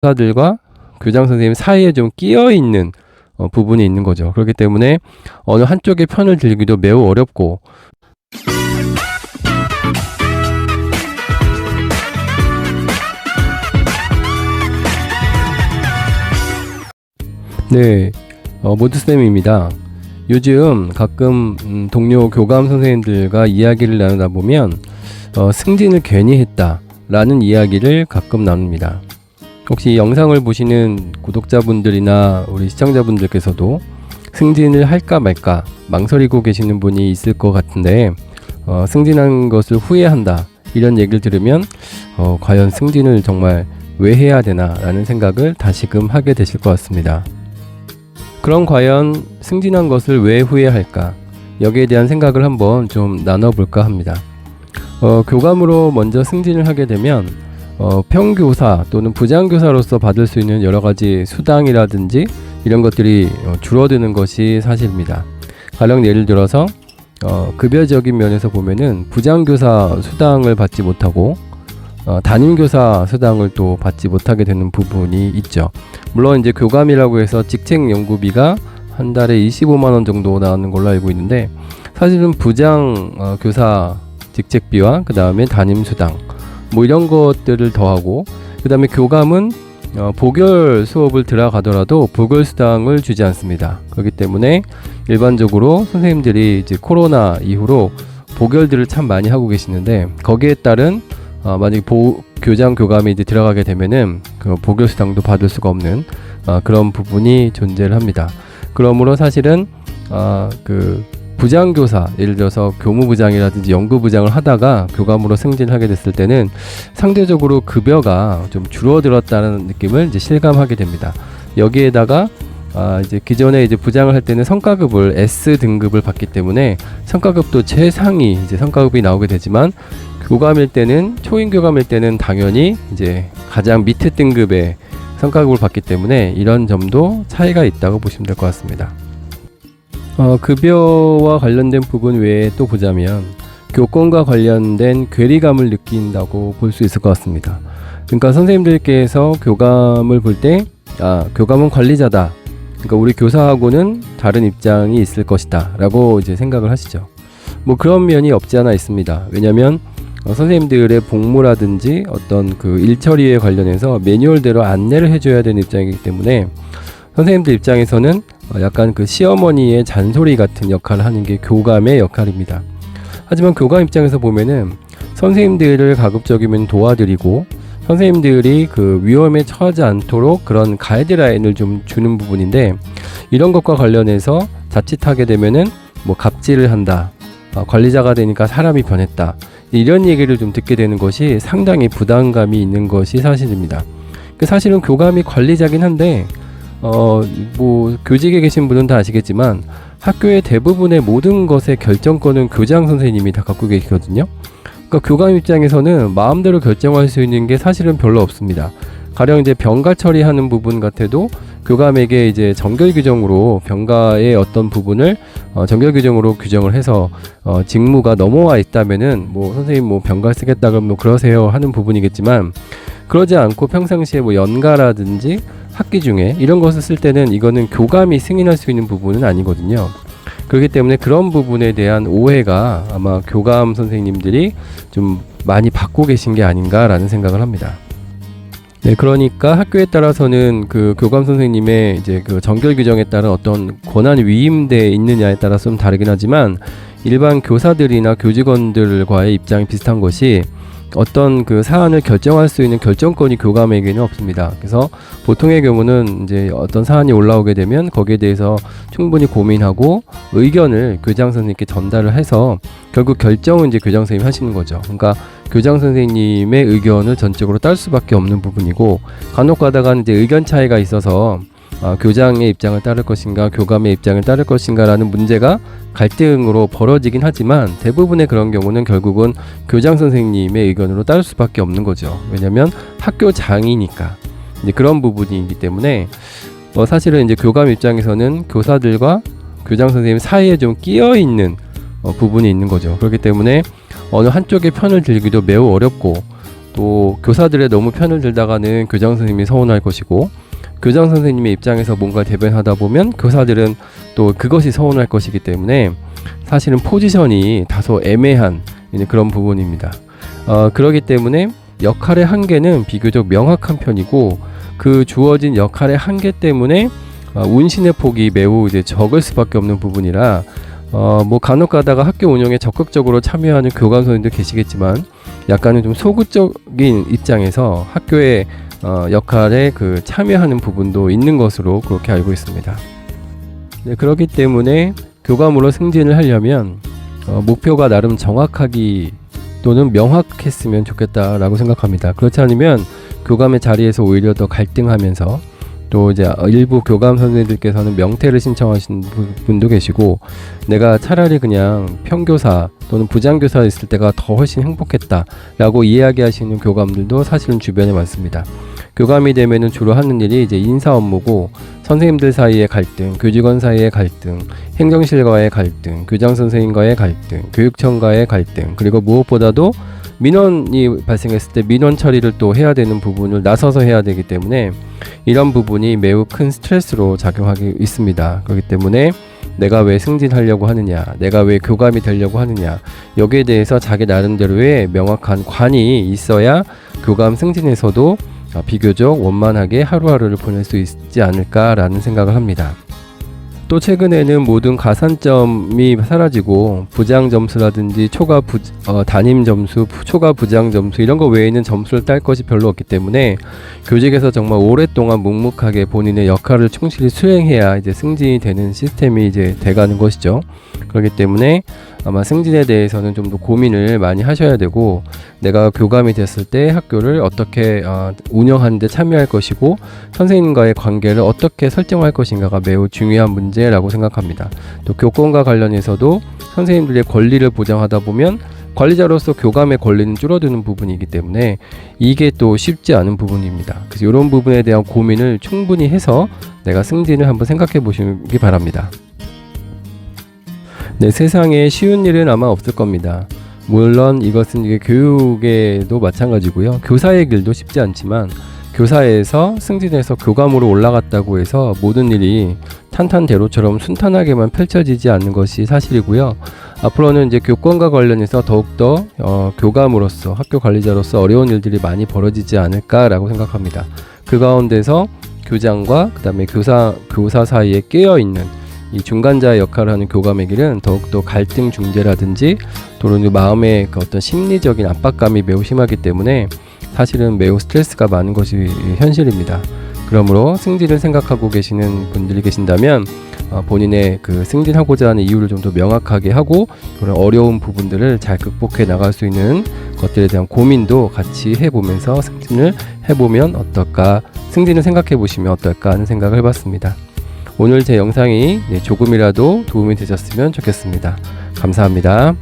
교사들과 교장 선생님 사이에 좀 끼어 있는 부분이 있는 거죠. 그렇기 때문에 어느 한쪽의 편을 들기도 매우 어렵고, 네, 모드쌤입니다. 요즘 가끔 동료 교감 선생님들과 이야기를 나누다 보면 승진을 괜히 했다 라는 이야기를 가끔 나눕니다. 혹시 이 영상을 보시는 구독자분들이나 우리 시청자분들께서도 승진을 할까 말까 망설이고 계시는 분이 있을 것 같은데, 승진한 것을 후회한다 이런 얘기를 들으면 과연 승진을 정말 왜 해야 되나 라는 생각을 다시금 하게 되실 것 같습니다. 그럼 과연 승진한 것을 왜 후회할까, 여기에 대한 생각을 한번 좀 나눠볼까 합니다. 교감으로 먼저 승진을 하게 되면 평교사 또는 부장교사로서 받을 수 있는 여러가지 수당이라든지 이런 것들이 줄어드는 것이 사실입니다. 가령 예를 들어서 급여적인 면에서 보면은 부장교사 수당을 받지 못하고 담임교사 수당을 또 받지 못하게 되는 부분이 있죠. 물론 이제 교감이라고 해서 직책 연구비가 한 달에 25만원 정도 나오는 걸로 알고 있는데, 사실은 부장 교사 직책비와 그 다음에 담임 수당 뭐 이런 것들을 더하고, 그 다음에 교감은 보결 수업을 들어가더라도 보결 수당을 주지 않습니다. 그렇기 때문에 일반적으로 선생님들이 이제 코로나 이후로 보결들을 참 많이 하고 계시는데, 거기에 따른 만약에 교장 교감이 이제 들어가게 되면은 그 보결 수당도 받을 수가 없는 그런 부분이 존재를 합니다. 그러므로 사실은 그 부장교사, 예를 들어서 교무부장이라든지 연구부장을 하다가 교감으로 승진을 하게 됐을 때는 상대적으로 급여가 좀 줄어들었다는 느낌을 이제 실감하게 됩니다. 여기에다가 이제 기존에 이제 부장을 할 때는 성과급을 S 등급을 받기 때문에 성과급도 최상위 이제 성과급이 나오게 되지만, 교감일 때는, 초임 교감일 때는 당연히 이제 가장 밑에 등급의 성과급을 받기 때문에 이런 점도 차이가 있다고 보시면 될 것 같습니다. 급여와 관련된 부분 외에 또 보자면 교권과 관련된 괴리감을 느낀다고 볼 수 있을 것 같습니다. 그러니까 선생님들께서 교감을 볼 때 교감은 관리자다, 그러니까 우리 교사하고는 다른 입장이 있을 것이다 라고 이제 생각을 하시죠. 뭐 그런 면이 없지 않아 있습니다. 왜냐하면 선생님들의 복무라든지 어떤 그 일처리에 관련해서 매뉴얼대로 안내를 해줘야 되는 입장이기 때문에 선생님들 입장에서는 약간 그 시어머니의 잔소리 같은 역할을 하는 게 교감의 역할입니다. 하지만 교감 입장에서 보면은 선생님들을 가급적이면 도와드리고, 선생님들이 그 위험에 처하지 않도록 그런 가이드라인을 좀 주는 부분인데, 이런 것과 관련해서 자칫하게 되면은 뭐 갑질을 한다, 관리자가 되니까 사람이 변했다, 이런 얘기를 좀 듣게 되는 것이 상당히 부담감이 있는 것이 사실입니다. 사실은 교감이 관리자긴 한데 뭐 교직에 계신 분은 다 아시겠지만 학교의 대부분의 모든 것의 결정권은 교장 선생님이 다 갖고 계시거든요. 그러니까 교감 입장에서는 마음대로 결정할 수 있는 게 사실은 별로 없습니다. 가령 이제 병가 처리하는 부분 같아도 교감에게 이제 정결 규정으로 병가의 어떤 부분을 정결 규정으로 규정을 해서 직무가 넘어와 있다면은 뭐 선생님 뭐 병가 쓰겠다 그러면 뭐 그러세요 하는 부분이겠지만, 그러지 않고 평상시에 뭐 연가라든지 학기 중에 이런 것을 쓸 때는 이거는 교감이 승인할 수 있는 부분은 아니거든요. 그렇기 때문에 그런 부분에 대한 오해가 아마 교감 선생님들이 좀 많이 받고 계신 게 아닌가라는 생각을 합니다. 네, 그러니까 학교에 따라서는 그 교감 선생님의 이제 그 정결 규정에 따른 어떤 권한이 위임되어 있느냐에 따라서 좀 다르긴 하지만, 일반 교사들이나 교직원들과의 입장이 비슷한 것이 어떤 그 사안을 결정할 수 있는 결정권이 교감에게는 없습니다. 그래서 보통의 경우는 이제 어떤 사안이 올라오게 되면 거기에 대해서 충분히 고민하고 의견을 교장 선생님께 전달을 해서 결국 결정은 이제 교장 선생님이 하시는 거죠. 그러니까 교장 선생님의 의견을 전적으로 딸 수밖에 없는 부분이고, 간혹 가다가는 이제 의견 차이가 있어서 교장의 입장을 따를 것인가 교감의 입장을 따를 것인가 라는 문제가 갈등으로 벌어지긴 하지만, 대부분의 그런 경우는 결국은 교장 선생님의 의견으로 따를 수밖에 없는 거죠. 왜냐하면 학교장이니까 이제 그런 부분이기 때문에 사실은 이제 교감 입장에서는 교사들과 교장 선생님 사이에 좀 끼어 있는 부분이 있는 거죠. 그렇기 때문에 어느 한쪽의 편을 들기도 매우 어렵고, 또 교사들의 너무 편을 들다가는 교장 선생님이 서운할 것이고, 교장 선생님의 입장에서 뭔가 대변하다 보면 교사들은 또 그것이 서운할 것이기 때문에 사실은 포지션이 다소 애매한 그런 부분입니다. 그렇기 때문에 역할의 한계는 비교적 명확한 편이고, 그 주어진 역할의 한계 때문에 운신의 폭이 매우 이제 적을 수밖에 없는 부분이라, 뭐 간혹 가다가 학교 운영에 적극적으로 참여하는 교감 선생님도 계시겠지만, 약간은 좀 소극적인 입장에서 학교의 역할에 그 참여하는 부분도 있는 것으로 그렇게 알고 있습니다. 네, 그렇기 때문에 교감으로 승진을 하려면 목표가 나름 정확하기 또는 명확했으면 좋겠다라고 생각합니다. 그렇지 않으면 교감의 자리에서 오히려 더 갈등하면서, 또 이제 일부 교감 선생님들께서는 명퇴를 신청하시는 분도 계시고, 내가 차라리 그냥 평교사 또는 부장교사 있을 때가 더 훨씬 행복했다라고 이야기하시는 교감들도 사실은 주변에 많습니다. 교감이 되면은 주로 하는 일이 이제 인사 업무고, 선생님들 사이의 갈등, 교직원 사이의 갈등, 행정실과의 갈등, 교장 선생님과의 갈등, 교육청과의 갈등, 그리고 무엇보다도 민원이 발생했을 때 민원 처리를 또 해야 되는 부분을 나서서 해야 되기 때문에 이런 부분이 매우 큰 스트레스로 작용하고 있습니다. 그렇기 때문에 내가 왜 승진하려고 하느냐, 내가 왜 교감이 되려고 하느냐, 여기에 대해서 자기 나름대로의 명확한 관이 있어야 교감 승진에서도 비교적 원만하게 하루하루를 보낼 수 있지 않을까라는 생각을 합니다. 또 최근에는 모든 가산점이 사라지고 부장 점수라든지 담임 점수, 초과 부장 점수 이런 거 외에는 점수를 딸 것이 별로 없기 때문에 교직에서 정말 오랫동안 묵묵하게 본인의 역할을 충실히 수행해야 이제 승진이 되는 시스템이 이제 돼가는 것이죠. 그렇기 때문에 아마 승진에 대해서는 좀 더 고민을 많이 하셔야 되고, 내가 교감이 됐을 때 학교를 어떻게 운영하는 데 참여할 것이고, 선생님과의 관계를 어떻게 설정할 것인가가 매우 중요한 문제라고 생각합니다. 또 교권과 관련해서도 선생님들의 권리를 보장하다 보면 관리자로서 교감의 권리는 줄어드는 부분이기 때문에 이게 또 쉽지 않은 부분입니다. 그래서 이런 부분에 대한 고민을 충분히 해서 내가 승진을 한번 생각해 보시기 바랍니다. 네, 세상에 쉬운 일은 아마 없을 겁니다. 물론 이것은 이게 교육에도 마찬가지고요. 교사의 길도 쉽지 않지만, 교사에서 승진해서 교감으로 올라갔다고 해서 모든 일이 탄탄대로처럼 순탄하게만 펼쳐지지 않는 것이 사실이고요. 앞으로는 이제 교권과 관련해서 더욱더 교감으로서, 학교 관리자로서 어려운 일들이 많이 벌어지지 않을까라고 생각합니다. 그 가운데서 교장과 그 다음에 교사 사이에 깨어있는 이 중간자의 역할을 하는 교감의 길은 더욱더 갈등 중재라든지 또는 마음의 그 어떤 심리적인 압박감이 매우 심하기 때문에 사실은 매우 스트레스가 많은 것이 현실입니다. 그러므로 승진을 생각하고 계시는 분들이 계신다면 본인의 그 승진하고자 하는 이유를 좀 더 명확하게 하고, 그런 어려운 부분들을 잘 극복해 나갈 수 있는 것들에 대한 고민도 같이 해보면서 승진을 해보면 어떨까, 승진을 생각해 보시면 어떨까 하는 생각을 해봤습니다. 오늘 제 영상이 조금이라도 도움이 되셨으면 좋겠습니다. 감사합니다.